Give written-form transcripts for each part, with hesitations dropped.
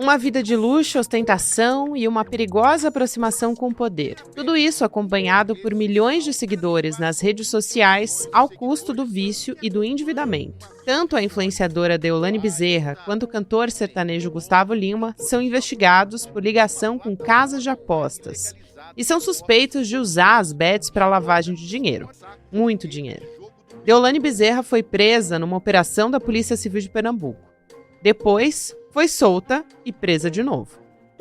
Uma vida de luxo, ostentação e uma perigosa aproximação com o poder. Tudo isso acompanhado por milhões de seguidores nas redes sociais, ao custo do vício e do endividamento. Tanto a influenciadora Deolane Bezerra quanto o cantor sertanejo Gustavo Lima são investigados por ligação com casas de apostas e são suspeitos de usar as bets para lavagem de dinheiro. Muito dinheiro. Deolane Bezerra foi presa numa operação da Polícia Civil de Pernambuco. Depois, foi solta e presa de novo.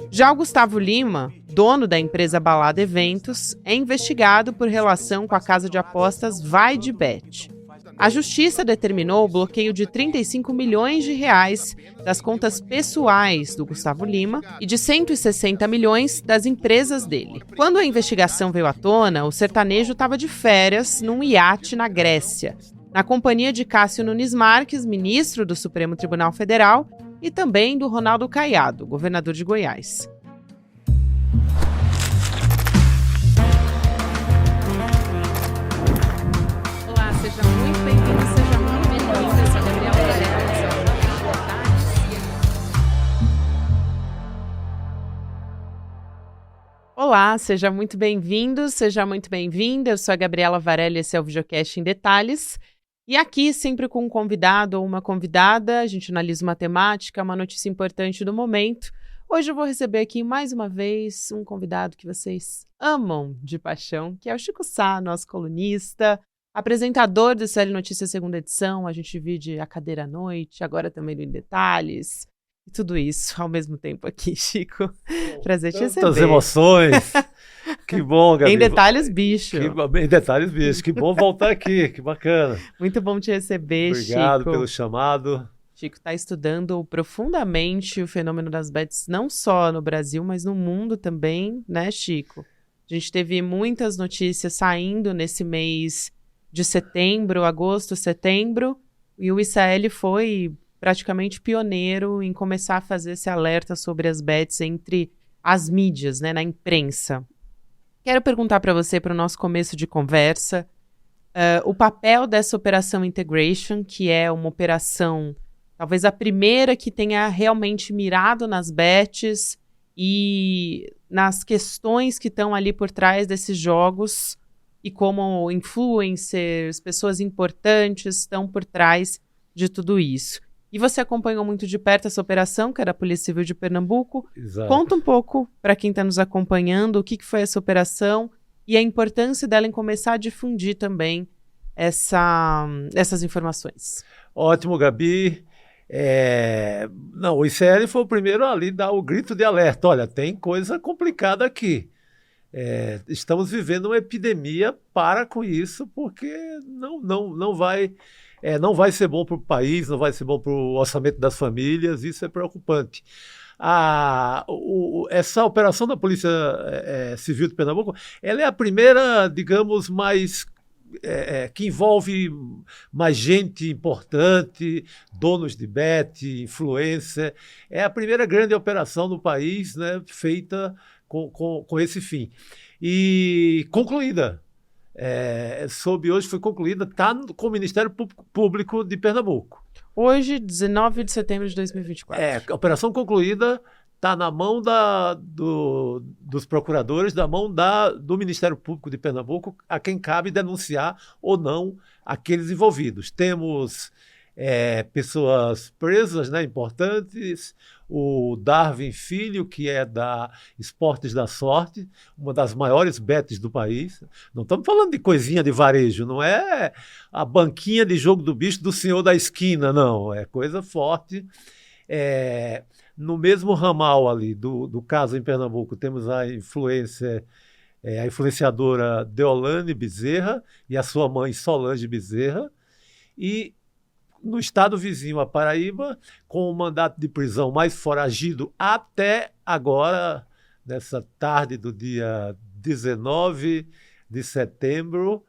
Já o Gustavo Lima, dono da empresa Balada Eventos, é investigado por relação com a casa de apostas Vai de Bet. A justiça determinou o bloqueio de 35 milhões de reais das contas pessoais do Gustavo Lima e de 160 milhões das empresas dele. Quando a investigação veio à tona, o sertanejo estava de férias num iate na Grécia, na companhia de Cássio Nunes Marques, ministro do Supremo Tribunal Federal, e também do Ronaldo Caiado, governador de Goiás. Olá, seja muito bem-vindo, seja muito bem-vinda. Eu sou a Gabriela Varelli. Olá, seja muito bem-vindo, seja muito bem-vinda. Eu sou a Gabriela Varelli, esse é o Videocast em Detalhes. E aqui, sempre com um convidado ou uma convidada, a gente analisa uma temática, uma notícia importante do momento. Hoje eu vou receber aqui, mais uma vez, um convidado que vocês amam de paixão, que é o Chico Sá, nosso colunista, apresentador do CL Notícias segunda edição. A gente divide a cadeira à noite, agora também no Em Detalhes. E tudo isso ao mesmo tempo aqui, Chico. Prazer te receber. Tantas emoções. Que bom, Gabi. Em Detalhes, bicho. Em Detalhes, bicho. Que bom voltar aqui, que bacana. Muito bom te receber, Chico. Obrigado pelo chamado. Chico está estudando profundamente o fenômeno das bets, não só no Brasil, mas no mundo também, né, Chico? A gente teve muitas notícias saindo nesse mês de setembro, agosto, setembro, e o ISAEL foi praticamente pioneiro em começar a fazer esse alerta sobre as bets entre as mídias, né, na imprensa. Quero perguntar para você, para o nosso começo de conversa, o papel dessa Operação Integration, que é uma operação, talvez a primeira que tenha realmente mirado nas bets e nas questões que estão ali por trás desses jogos e como influencers, pessoas importantes estão por trás de tudo isso. E você acompanhou muito de perto essa operação, que era a Polícia Civil de Pernambuco. Exato. Conta um pouco, para quem está nos acompanhando, o que foi essa operação e a importância dela em começar a difundir também essas informações. Ótimo, Gabi. Não, o ICL foi o primeiro ali a dar o grito de alerta. Olha, tem coisa complicada aqui. Estamos vivendo uma epidemia, para com isso, porque não vai... não vai ser bom para o país, não vai ser bom para o orçamento das famílias, isso é preocupante. Essa operação da Polícia Civil de Pernambuco, ela é a primeira, digamos, que envolve mais gente importante, donos de bet, influencer. É a primeira grande operação no país, né, feita com esse fim. E concluída. Hoje foi concluída, está com o Ministério Público de Pernambuco. Hoje, 19 de setembro de 2024. A operação concluída está na mão dos procuradores, na mão do Ministério Público de Pernambuco, a quem cabe denunciar ou não aqueles envolvidos. Temos pessoas presas, né, importantes, o Darwin Filho, que é da Esportes da Sorte, uma das maiores bets do país. Não estamos falando de coisinha de varejo, não é a banquinha de jogo do bicho do senhor da esquina, não, é coisa forte. No mesmo ramal ali do caso em Pernambuco, temos a influenciadora Deolane Bezerra e a sua mãe Solange Bezerra, e no estado vizinho, a Paraíba, com o mandato de prisão mais foragido até agora, nessa tarde do dia 19 de setembro,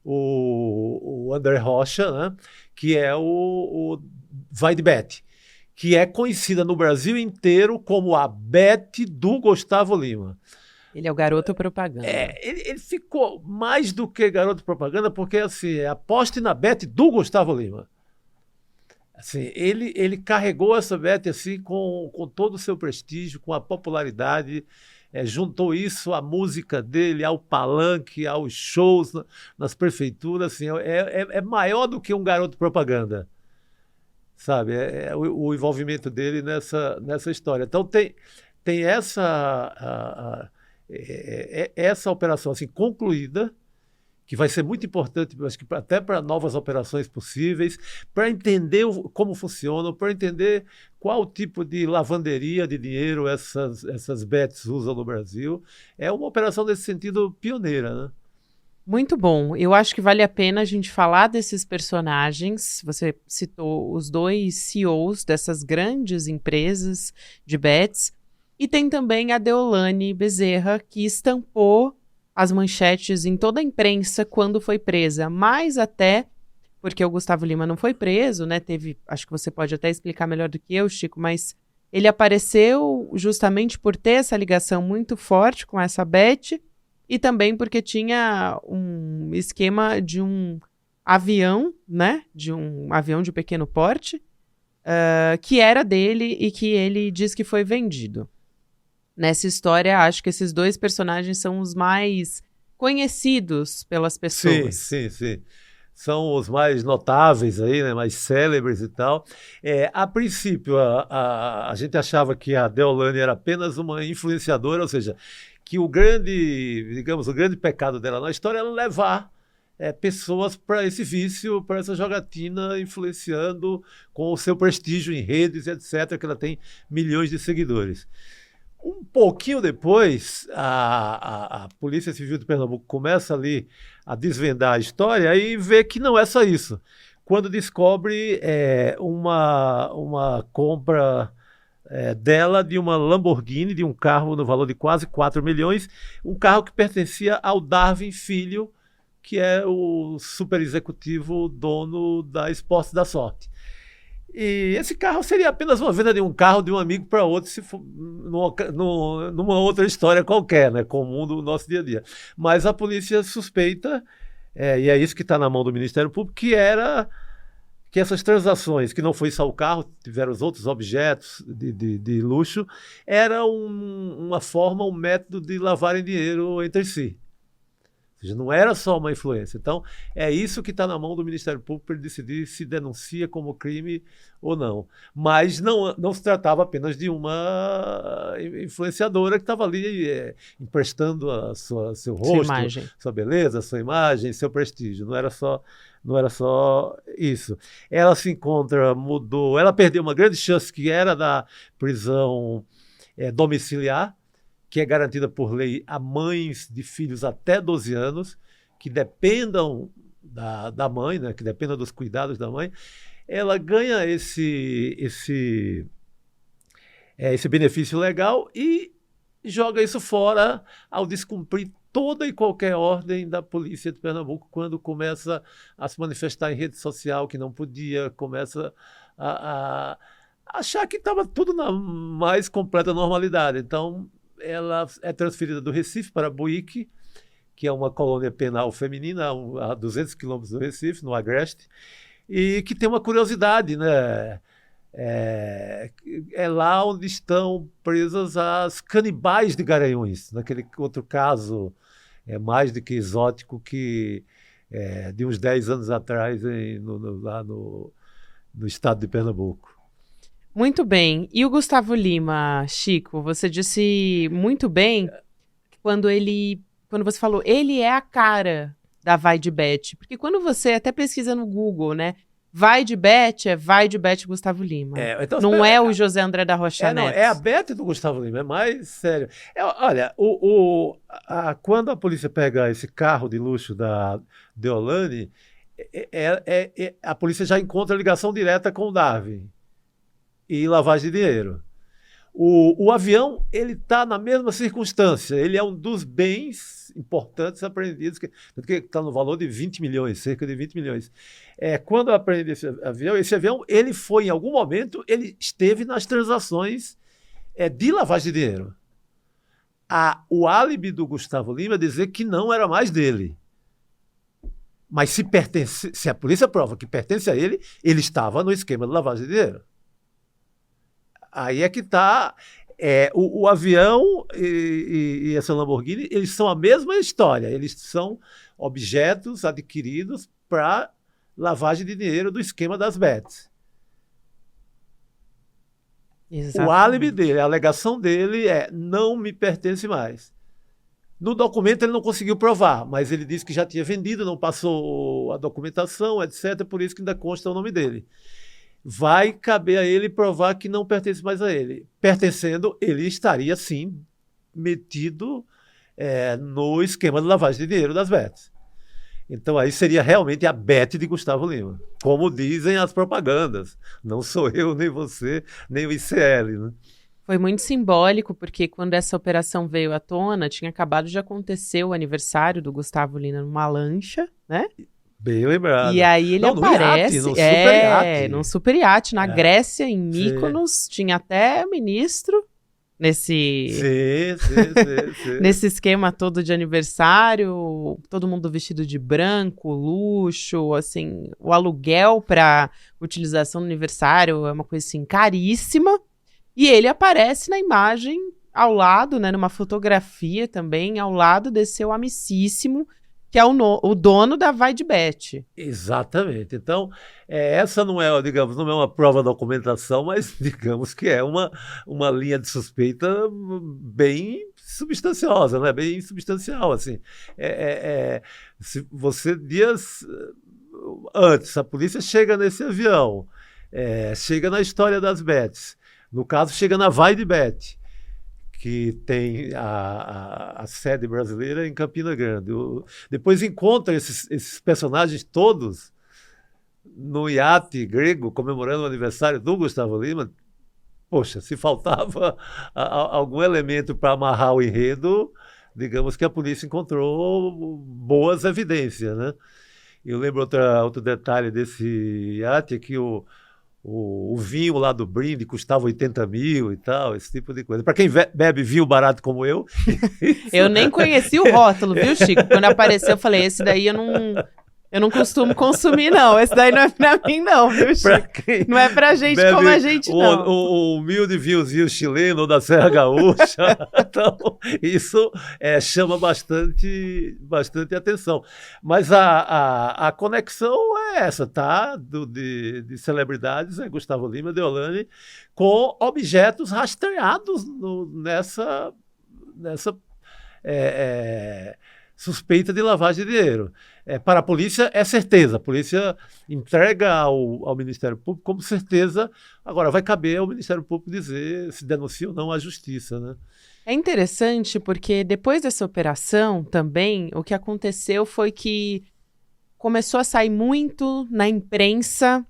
o André Rocha, né, que é o Vai de Bet, que é conhecida no Brasil inteiro como a bet do Gustavo Lima. Ele é o garoto propaganda. Ele ficou mais do que garoto propaganda, porque assim, aposte na bet do Gustavo Lima. Assim, ele carregou essa Beth assim, com todo o seu prestígio, com a popularidade, juntou isso à música dele, ao palanque, aos shows nas prefeituras. Assim, é maior do que um garoto propaganda, sabe? O envolvimento dele nessa história. Então, tem essa operação assim, concluída, que vai ser muito importante, acho que até para novas operações possíveis, para entender como funcionam, para entender qual tipo de lavanderia de dinheiro essas bets usam no Brasil. É uma operação nesse sentido pioneira, né? Muito bom. Eu acho que vale a pena a gente falar desses personagens. Você citou os dois CEOs dessas grandes empresas de bets. E tem também a Deolane Bezerra, que estampou as manchetes em toda a imprensa quando foi presa, mais até porque o Gustavo Lima não foi preso, né? Acho que você pode até explicar melhor do que eu, Chico, mas ele apareceu justamente por ter essa ligação muito forte com essa Beth e também porque tinha um esquema de um avião, né? De um avião de pequeno porte, que era dele e que ele diz que foi vendido. Nessa história, acho que esses dois personagens são os mais conhecidos pelas pessoas. Sim. São os mais notáveis aí, né? Mais célebres e tal. A princípio, a gente achava que a Deolane era apenas uma influenciadora, ou seja, que o grande pecado dela na história era levar pessoas para esse vício, para essa jogatina, influenciando com o seu prestígio em redes, etc., que ela tem milhões de seguidores. Um pouquinho depois, a Polícia Civil de Pernambuco começa ali a desvendar a história e vê que não é só isso. Quando descobre uma compra dela de uma Lamborghini, de um carro no valor de quase 4 milhões, um carro que pertencia ao Darwin Filho, que é o super executivo dono da Esportes da Sorte. E esse carro seria apenas uma venda de um carro de um amigo para outro, se for numa outra história qualquer, né, comum do nosso dia a dia. Mas a polícia suspeita, e é isso que está na mão do Ministério Público, que essas transações, que não foi só o carro, tiveram os outros objetos de luxo, era uma forma, um método de lavarem dinheiro entre si. Ou seja, não era só uma influência. Então, é isso que está na mão do Ministério Público para ele decidir se denuncia como crime ou não. Mas não se tratava apenas de uma influenciadora que estava ali emprestando seu rosto, sua beleza, sua imagem, seu prestígio. Não era só isso. Ela se encontra, mudou, ela perdeu uma grande chance que era da prisão domiciliar, que é garantida por lei a mães de filhos até 12 anos, que dependam da mãe, né, que dependam dos cuidados da mãe. Ela ganha esse benefício legal e joga isso fora ao descumprir toda e qualquer ordem da Polícia de Pernambuco, quando começa a se manifestar em rede social que não podia, começa a achar que estava tudo na mais completa normalidade. Então, ela é transferida do Recife para Buíque, que é uma colônia penal feminina a 200 quilômetros do Recife, no Agreste, e que tem uma curiosidade, né? É lá onde estão presas as canibais de Garanhuns, naquele outro caso mais do que exótico que de uns 10 anos atrás lá no estado de Pernambuco. Muito bem. E o Gustavo Lima, Chico, você disse muito bem quando você falou, ele é a cara da Vai de Bet. Porque quando você até pesquisa no Google, né? Vai de Bet Gustavo Lima. Então, não é o José André da Rocha Neto. É a Bet do Gustavo Lima, é mais sério. Olha, quando a polícia pega esse carro de luxo da Deolane, a polícia já encontra ligação direta com o Darwin e lavagem de dinheiro. O avião, ele está na mesma circunstância, ele é um dos bens importantes apreendidos, que está no valor de 20 milhões, cerca de 20 milhões. Quando eu aprendi esse avião, ele foi, em algum momento, ele esteve nas transações de lavagem de dinheiro. O álibi do Gustavo Lima é dizer que não era mais dele. Mas se a polícia prova que pertence a ele, ele estava no esquema de lavagem de dinheiro. Aí é que está. O avião e essa Lamborghini, eles são a mesma história. Eles são objetos adquiridos para lavagem de dinheiro do esquema das bets. Exatamente. O álibi dele, a alegação dele não me pertence mais. No documento ele não conseguiu provar, mas ele disse que já tinha vendido, não passou a documentação, etc. Por isso que ainda consta o nome dele. Vai caber a ele provar que não pertence mais a ele. Pertencendo, ele estaria, sim, metido no esquema de lavagem de dinheiro das bets. Então aí seria realmente a bet de Gustavo Lima, como dizem as propagandas. Não sou eu, nem você, nem o ICL, né? Foi muito simbólico, porque quando essa operação veio à tona, tinha acabado de acontecer o aniversário do Gustavo Lima numa lancha, né? Bem lembrado. E aí ele aparece num super iate na Grécia, em Mykonos, tinha até ministro nesse esquema todo de aniversário, todo mundo vestido de branco, luxo, assim, o aluguel para utilização do aniversário é uma coisa assim caríssima. E ele aparece na imagem ao lado, né, numa fotografia também, ao lado desse seu amicíssimo, que é o dono da Vai de Bet. Exatamente. Então, essa não é, digamos, não é uma prova de documentação, mas digamos que é uma linha de suspeita bem substanciosa, né? Bem substancial, assim. Se você, dias antes, a polícia chega nesse avião, chega na história das bets. No caso, chega na Vai de Bet, que tem a sede brasileira em Campina Grande. Depois encontra esses personagens todos no iate grego, comemorando o aniversário do Gustavo Lima. Poxa, se faltava algum elemento para amarrar o enredo, digamos que a polícia encontrou boas evidências, né? Eu lembro outro detalhe desse iate, que o vinho lá do brinde custava 80 mil e tal, esse tipo de coisa. Para quem bebe vinho barato como eu... Eu nem conheci o rótulo, viu, Chico? Quando apareceu, eu falei, esse daí eu não costumo consumir, não. Esse daí não é pra mim, não, viu, Chico? Não é pra gente como a gente, não. O humilde vinhozinho chileno da Serra Gaúcha. Então, isso chama bastante atenção. Mas a conexão é essa, tá? De celebridades, Gustavo Lima, Deolane, com objetos rastreados nessa suspeita de lavagem de dinheiro. Para a polícia é certeza, a polícia entrega ao Ministério Público como certeza. Agora vai caber ao Ministério Público dizer se denuncia ou não à justiça, né? É interessante porque depois dessa operação também, o que aconteceu foi que começou a sair muito na imprensa,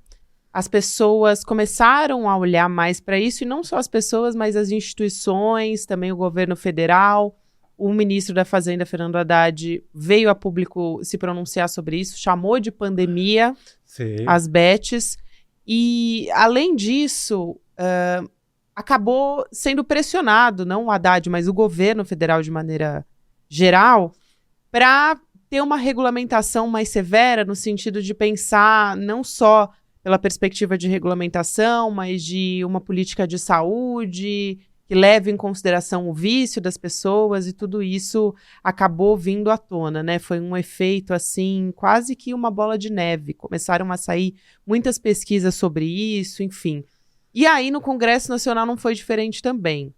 as pessoas começaram a olhar mais para isso, e não só as pessoas, mas as instituições, também o governo federal. O ministro da Fazenda, Fernando Haddad, veio a público se pronunciar sobre isso, chamou de pandemia as bets. E, além disso, acabou sendo pressionado, não o Haddad, mas o governo federal de maneira geral, para ter uma regulamentação mais severa, no sentido de pensar não só pela perspectiva de regulamentação, mas de uma política de saúde que leve em consideração o vício das pessoas, e tudo isso acabou vindo à tona, né? Foi um efeito, assim, quase que uma bola de neve. Começaram a sair muitas pesquisas sobre isso, enfim. E aí, no Congresso Nacional não foi diferente também.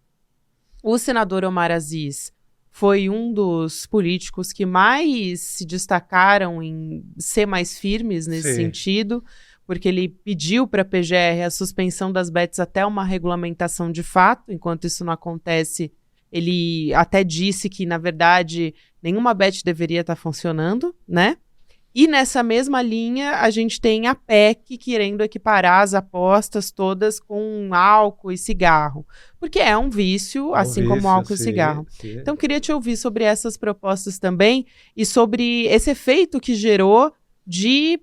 O senador Omar Aziz foi um dos políticos que mais se destacaram em ser mais firmes nesse sentido, porque ele pediu para a PGR a suspensão das bets até uma regulamentação de fato. Enquanto isso não acontece, ele até disse que, na verdade, nenhuma bet deveria estar funcionando, né? E nessa mesma linha, a gente tem a PEC querendo equiparar as apostas todas com álcool e cigarro, porque é um vício, assim como álcool e cigarro. Então, queria te ouvir sobre essas propostas também e sobre esse efeito que gerou de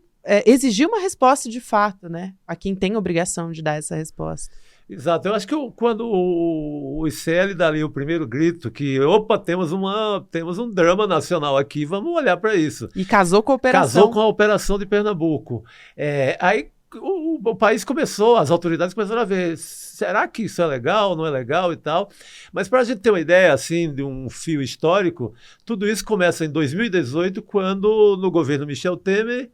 exigir uma resposta de fato, né? A quem tem obrigação de dar essa resposta. Exato. Eu acho que quando o ICL dá ali o primeiro grito, que, opa, temos um drama nacional aqui, vamos olhar para isso. E casou com a operação. Casou com a operação de Pernambuco. Aí o país começou, as autoridades começaram a ver, será que isso é legal, não é legal e tal? Mas para a gente ter uma ideia, assim, de um fio histórico, tudo isso começa em 2018, quando, no governo Michel Temer,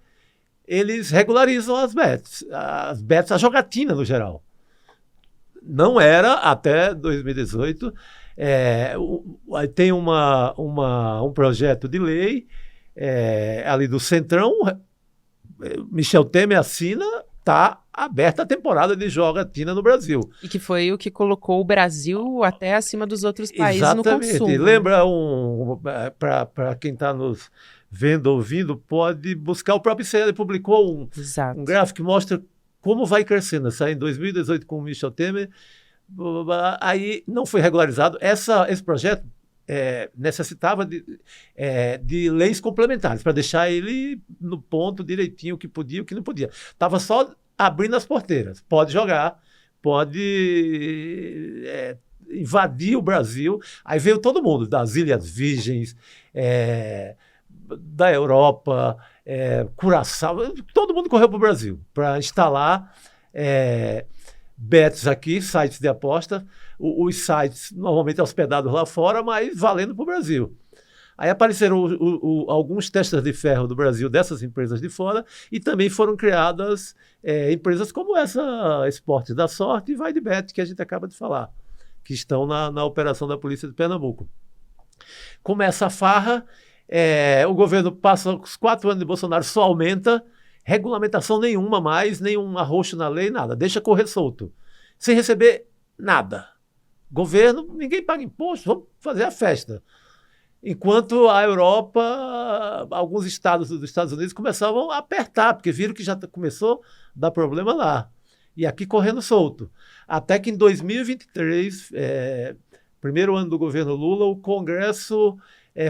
eles regularizam as bets, a jogatina no geral. Não era até 2018. Tem um projeto de lei ali do Centrão. Michel Temer assina, está aberta a temporada de jogatina no Brasil. E que foi o que colocou o Brasil até acima dos outros países. Exatamente. No consumo. Lembra, para quem está nos vendo, ouvindo, pode buscar. O próprio ICL publicou um gráfico que mostra como vai crescendo. Sai em 2018 com o Michel Temer, aí não foi regularizado. Esse projeto necessitava de leis complementares para deixar ele no ponto direitinho, o que podia e o que não podia. Estava só abrindo as porteiras. Pode jogar, pode invadir o Brasil. Aí veio todo mundo, das Ilhas Virgens, da Europa, Curaçao, todo mundo correu para o Brasil para instalar bets aqui, sites de aposta, os sites normalmente hospedados lá fora, mas valendo para o Brasil. Aí apareceram alguns testas de ferro do Brasil, dessas empresas de fora, e também foram criadas empresas como essa Esportes da Sorte e Vai de Bet, que a gente acaba de falar, que estão na operação da Polícia de Pernambuco. Começa a farra, o governo passa os 4 anos de Bolsonaro, só aumenta, regulamentação nenhuma mais, nenhum arroxo na lei, nada, deixa correr solto, sem receber nada. Governo, ninguém paga imposto, vamos fazer a festa. Enquanto a Europa, alguns estados dos Estados Unidos começavam a apertar, porque viram que já começou a dar problema lá. E aqui correndo solto. Até que em 2023, primeiro ano do governo Lula, o Congresso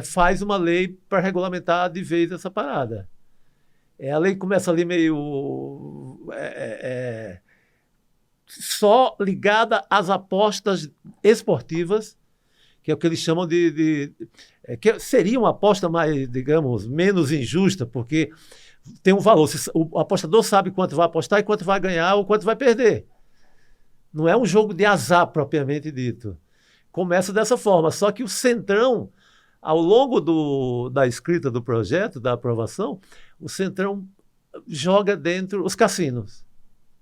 faz uma lei para regulamentar de vez essa parada. A lei começa ali meio só ligada às apostas esportivas, que é o que eles chamam que seria uma aposta mais, digamos, menos injusta, porque tem um valor. O apostador sabe quanto vai apostar e quanto vai ganhar ou quanto vai perder. Não é um jogo de azar propriamente dito. Começa dessa forma, só que o Centrão, ao longo da escrita do projeto, da aprovação, o Centrão joga dentro os cassinos.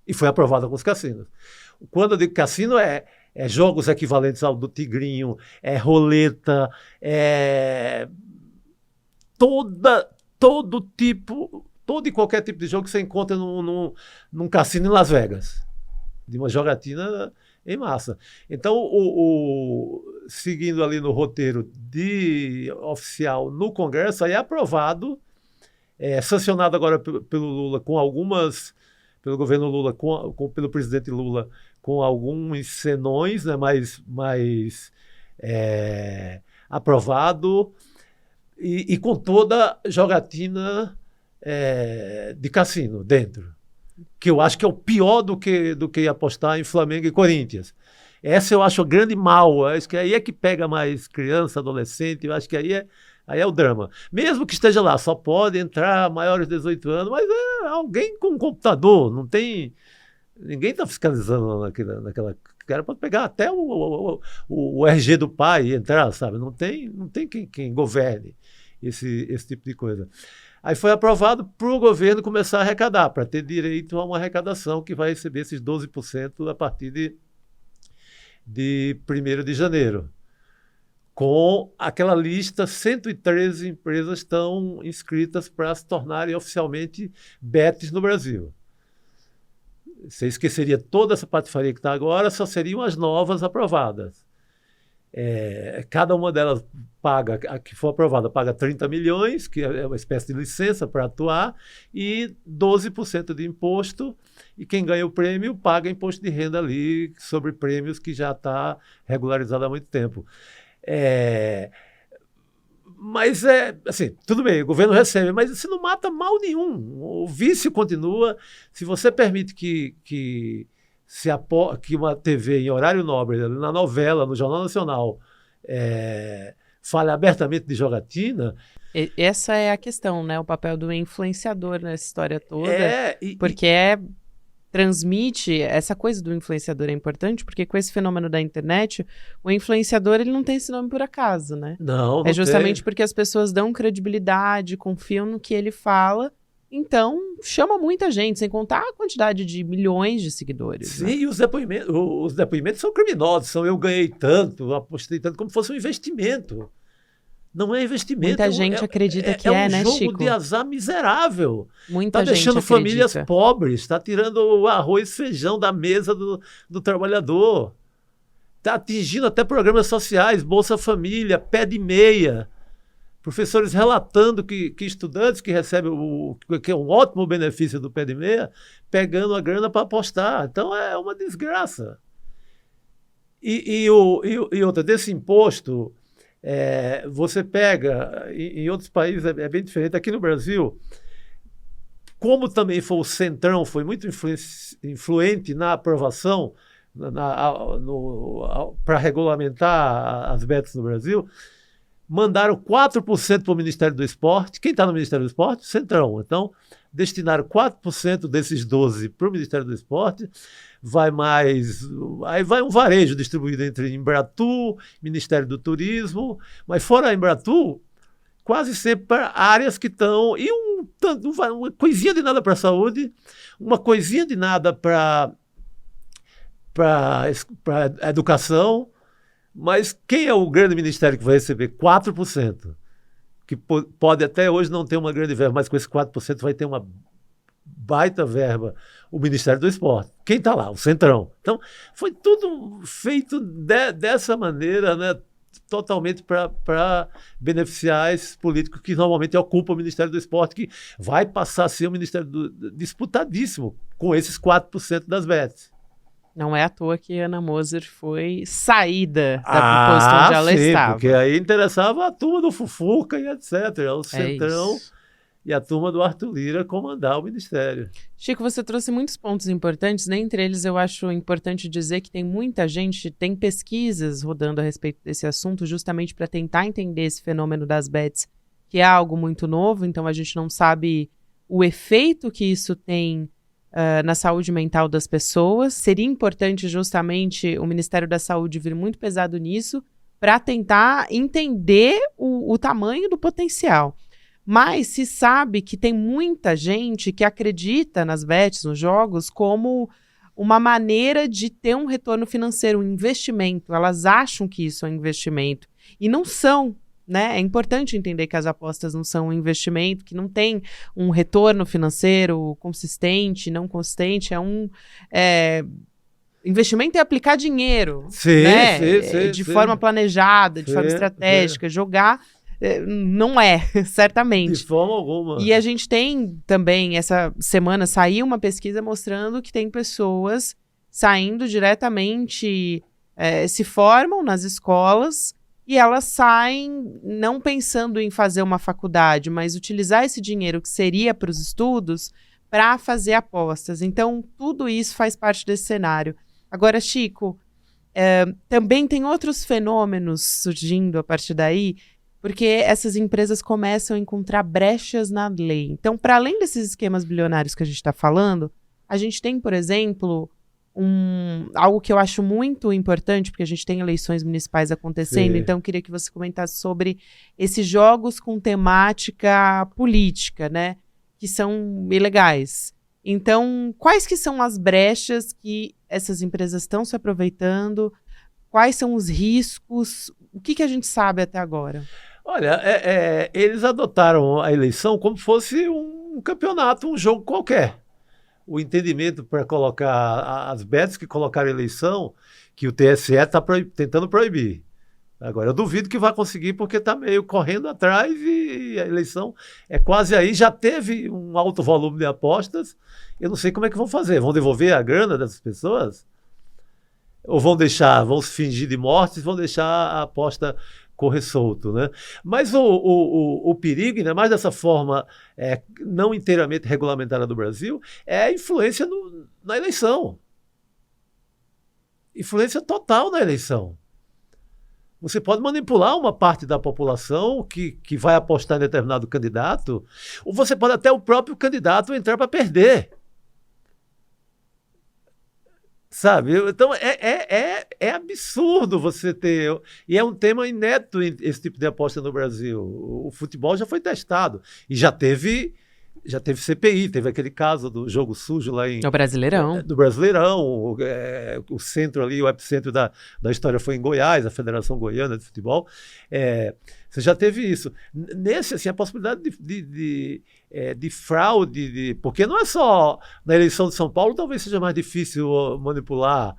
E foi aprovado com os cassinos. Quando eu digo cassino, jogos equivalentes ao do Tigrinho, roleta, todo e qualquer tipo de jogo que você encontra num cassino em Las Vegas. De uma jogatina em massa. Então, seguindo ali no roteiro oficial no Congresso, aí é aprovado, sancionado agora pelo Lula, pelo governo Lula, pelo presidente Lula, com alguns senões, né, mais aprovado, e com toda jogatina de cassino dentro. Que eu acho que é o pior do que apostar em Flamengo e Corinthians. Essa eu acho o grande mal. Acho que aí é que pega mais criança, adolescente. Eu acho que aí é o drama. Mesmo que esteja lá, só pode entrar maiores de 18 anos, mas alguém com um computador, não tem. Ninguém está fiscalizando naquela. O cara pode pegar até o RG do pai e entrar, sabe? Não tem quem governe esse tipo de coisa. Aí foi aprovado para o governo começar a arrecadar, para ter direito a uma arrecadação que vai receber esses 12% a partir de 1º de janeiro. Com aquela lista, 113 empresas estão inscritas para se tornarem oficialmente bets no Brasil. Você esqueceria toda essa patifaria que está agora, só seriam as novas aprovadas. Cada uma delas paga, a que for aprovada, paga 30 milhões, que é uma espécie de licença para atuar, e 12% de imposto, e quem ganha o prêmio paga imposto de renda ali sobre prêmios que já está regularizado há muito tempo. Mas assim, tudo bem, o governo recebe, mas isso não mata mal nenhum. O vício continua. Se você permite que que uma TV em horário nobre, na novela, no Jornal Nacional, fale abertamente de jogatina. Essa é a questão, né? O papel do influenciador nessa história toda. Porque transmite, essa coisa do influenciador é importante, porque com esse fenômeno da internet, o influenciador ele não tem esse nome por acaso, né? Não é justamente tem. Porque as pessoas dão credibilidade, confiam no que ele fala, então chama muita gente, sem contar a quantidade de milhões de seguidores. Sim, né? E os depoimentos são criminosos, eu ganhei tanto, apostei tanto, como se fosse um investimento. Não é investimento. Muita gente acredita que é um né, jogo Chico? de azar miserável. Muita gente deixando acredita. famílias pobres, está tirando o arroz e feijão da mesa do trabalhador. Está atingindo até programas sociais, Bolsa Família, pé de meia. Professores relatando que estudantes que recebem que é um ótimo benefício do pé de meia, pegando a grana para apostar. Então é uma desgraça. E outra, desse imposto... você pega, em outros países é bem diferente. Aqui no Brasil, como também o Centrão foi muito influente na aprovação para regulamentar as bets no Brasil, mandaram 4% para o Ministério do Esporte. Quem está no Ministério do Esporte? Centrão. Então, destinaram 4% desses 12% para o Ministério do Esporte. Aí vai um varejo distribuído entre Embratur, Ministério do Turismo, mas fora a Embratur, quase sempre para áreas que estão... E uma coisinha de nada para a saúde, uma coisinha de nada para a educação, mas quem é o grande ministério que vai receber 4%? Que pode até hoje não ter uma grande verba, mas com esse 4% vai ter uma baita verba, o Ministério do Esporte. Quem está lá? O Centrão. Então, foi tudo feito dessa maneira, né? Totalmente para beneficiar esses políticos que normalmente ocupam o Ministério do Esporte, que vai passar a ser um ministério disputadíssimo com esses 4% das bets. Não é à toa que Ana Moser foi saída da posto onde ela estava. Porque aí interessava a turma do Fufuca e etc. O Centrão e a turma do Arthur Lira comandar o ministério. Chico, você trouxe muitos pontos importantes, né? Entre eles eu acho importante dizer que tem muita gente, tem pesquisas rodando a respeito desse assunto justamente para tentar entender esse fenômeno das bets, que é algo muito novo, então a gente não sabe o efeito que isso tem na saúde mental das pessoas. Seria importante justamente o Ministério da Saúde vir muito pesado nisso para tentar entender o tamanho do potencial. Mas se sabe que tem muita gente que acredita nas bets, nos jogos, como uma maneira de ter um retorno financeiro, um investimento. Elas acham que isso é um investimento e não são, né? É importante entender que as apostas não são um investimento, que não tem um retorno financeiro consistente, não consistente, investimento é aplicar dinheiro, né? De forma planejada, de forma estratégica, jogar... Não é, certamente. De forma alguma. E a gente tem também, essa semana, saiu uma pesquisa mostrando que tem pessoas saindo diretamente, se formam nas escolas e elas saem não pensando em fazer uma faculdade, mas utilizar esse dinheiro que seria para os estudos para fazer apostas. Então, tudo isso faz parte desse cenário. Agora, Chico, também tem outros fenômenos surgindo a partir daí, porque essas empresas começam a encontrar brechas na lei. Então, para além desses esquemas bilionários que a gente está falando, a gente tem, por exemplo, algo que eu acho muito importante, porque a gente tem eleições municipais acontecendo, então eu queria que você comentasse sobre esses jogos com temática política, né, que são ilegais. Então, quais que são as brechas que essas empresas estão se aproveitando? Quais são os riscos? O que a gente sabe até agora? Olha, eles adotaram a eleição como se fosse um campeonato, um jogo qualquer. O entendimento para colocar as bets que colocaram a eleição, que o TSE está tentando proibir. Agora, eu duvido que vai conseguir, porque está meio correndo atrás e a eleição é quase aí. Já teve um alto volume de apostas. Eu não sei como é que vão fazer. Vão devolver a grana dessas pessoas? Ou vão se fingir de mortes, vão deixar a aposta correr solto, né? Mas o perigo, ainda mais dessa forma não inteiramente regulamentada do Brasil, é a influência na eleição. influência total na eleição. Você pode manipular uma parte da população que vai apostar em determinado candidato, ou você pode até o próprio candidato entrar para perder. Sabe? Então, é absurdo você ter... E é um tema inédito esse tipo de aposta no Brasil. O futebol já foi testado. E já teve CPI, teve aquele caso do jogo sujo lá em... No Brasileirão. Do Brasileirão. O centro ali, o epicentro da história foi em Goiás, a Federação Goiana de Futebol. Você já teve isso. Nesse, assim, a possibilidade de fraude, porque não é só na eleição de São Paulo, talvez seja mais difícil manipular,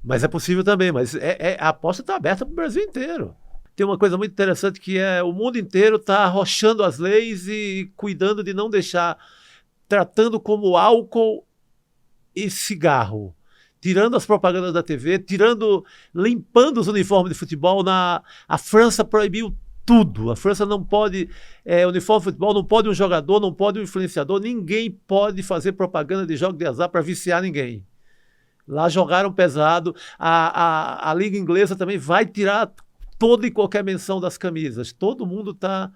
mas é possível também. Mas a aposta está aberta para o Brasil inteiro. Tem uma coisa muito interessante que é o mundo inteiro está arrochando as leis e cuidando de não deixar, tratando como álcool e cigarro, tirando as propagandas da TV, limpando os uniformes de futebol. A França proibiu tudo. A França não pode, uniforme de futebol, não pode um jogador, não pode um influenciador, ninguém pode fazer propaganda de jogo de azar para viciar ninguém. Lá jogaram pesado. A Liga Inglesa também vai tirar toda e qualquer menção das camisas. Todo mundo está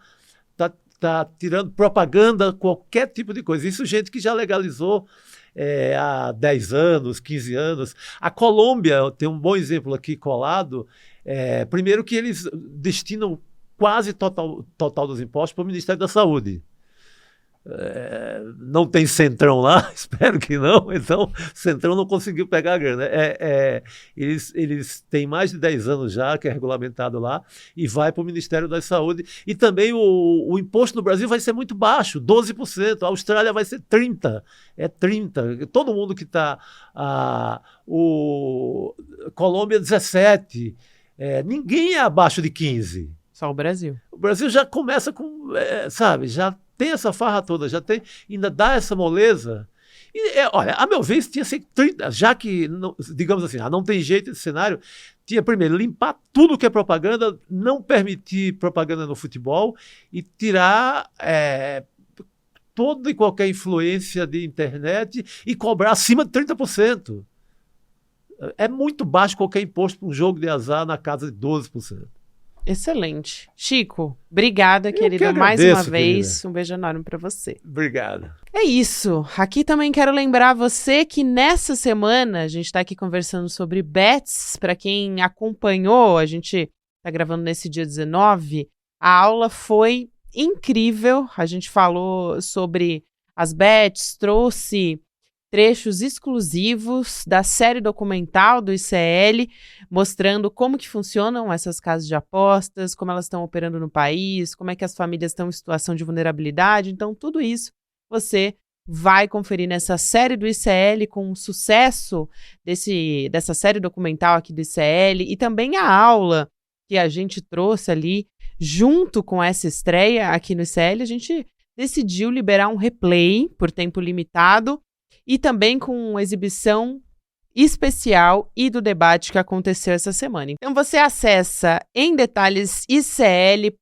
tirando propaganda, qualquer tipo de coisa. Isso gente que já legalizou há 10 anos, 15 anos. A Colômbia tem um bom exemplo aqui colado. Primeiro que eles destinam quase total dos impostos para o Ministério da Saúde. Não tem Centrão lá, espero que não, então Centrão não conseguiu pegar a grana. Eles têm mais de 10 anos já que é regulamentado lá e vai para o Ministério da Saúde. E também o imposto no Brasil vai ser muito baixo, 12%, a Austrália vai ser 30%, 30%, todo mundo que está, Colômbia 17%, ninguém é abaixo de 15%. Só o Brasil. O Brasil já começa com, já tem essa farra toda, ainda dá essa moleza. E, olha, a meu ver, isso tinha que ser 30, já que, não, digamos assim, não tem jeito esse cenário, tinha primeiro limpar tudo que é propaganda, não permitir propaganda no futebol e tirar toda e qualquer influência de internet e cobrar acima de 30%. É muito baixo qualquer imposto para um jogo de azar na casa de 12%. Excelente. Chico, obrigada, querida, mais uma vez. Querida. Um beijo enorme para você. Obrigado. É isso. Aqui também quero lembrar você que nessa semana a gente está aqui conversando sobre bets. Para quem acompanhou, a gente está gravando nesse dia 19. A aula foi incrível. A gente falou sobre as bets, trouxe trechos exclusivos da série documental do ICL, mostrando como que funcionam essas casas de apostas, como elas estão operando no país, como é que as famílias estão em situação de vulnerabilidade. Então, tudo isso você vai conferir nessa série do ICL, com o sucesso dessa série documental aqui do ICL, e também a aula que a gente trouxe ali, junto com essa estreia aqui no ICL. A gente decidiu liberar um replay por tempo limitado, e também com exibição especial e do debate que aconteceu essa semana. Então você acessa em detalhes icl.com.br,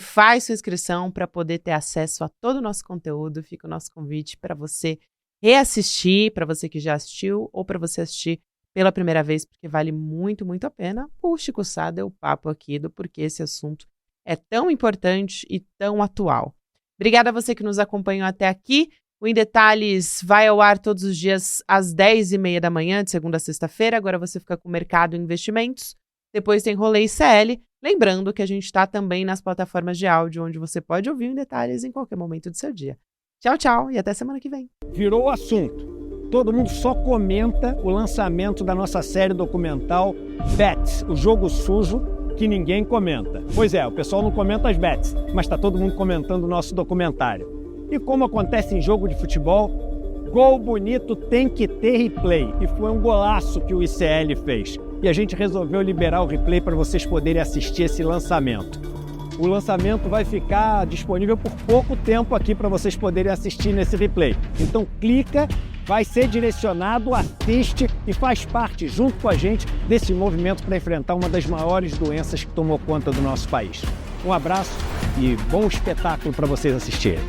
faz sua inscrição para poder ter acesso a todo o nosso conteúdo. Fica o nosso convite para você reassistir, para você que já assistiu ou para você assistir pela primeira vez, porque vale muito, muito a pena. O Chico Sá deu o papo aqui do porquê esse assunto é tão importante e tão atual. Obrigada a você que nos acompanhou até aqui. O Em Detalhes vai ao ar todos os dias às 10h30 da manhã, de segunda a sexta-feira. Agora você fica com o Mercado e Investimentos. Depois tem Rolê ICL. Lembrando que a gente está também nas plataformas de áudio, onde você pode ouvir o Em Detalhes em qualquer momento do seu dia. Tchau, tchau e até semana que vem. Virou assunto. Todo mundo só comenta o lançamento da nossa série documental Bets, o jogo sujo que ninguém comenta. Pois é, o pessoal não comenta as bets, mas está todo mundo comentando o nosso documentário. E como acontece em jogo de futebol, gol bonito tem que ter replay. E foi um golaço que o ICL fez. E a gente resolveu liberar o replay para vocês poderem assistir esse lançamento. O lançamento vai ficar disponível por pouco tempo aqui para vocês poderem assistir nesse replay. Então clica, vai ser direcionado, assiste e faz parte, junto com a gente, desse movimento para enfrentar uma das maiores doenças que tomou conta do nosso país. Um abraço e bom espetáculo para vocês assistirem.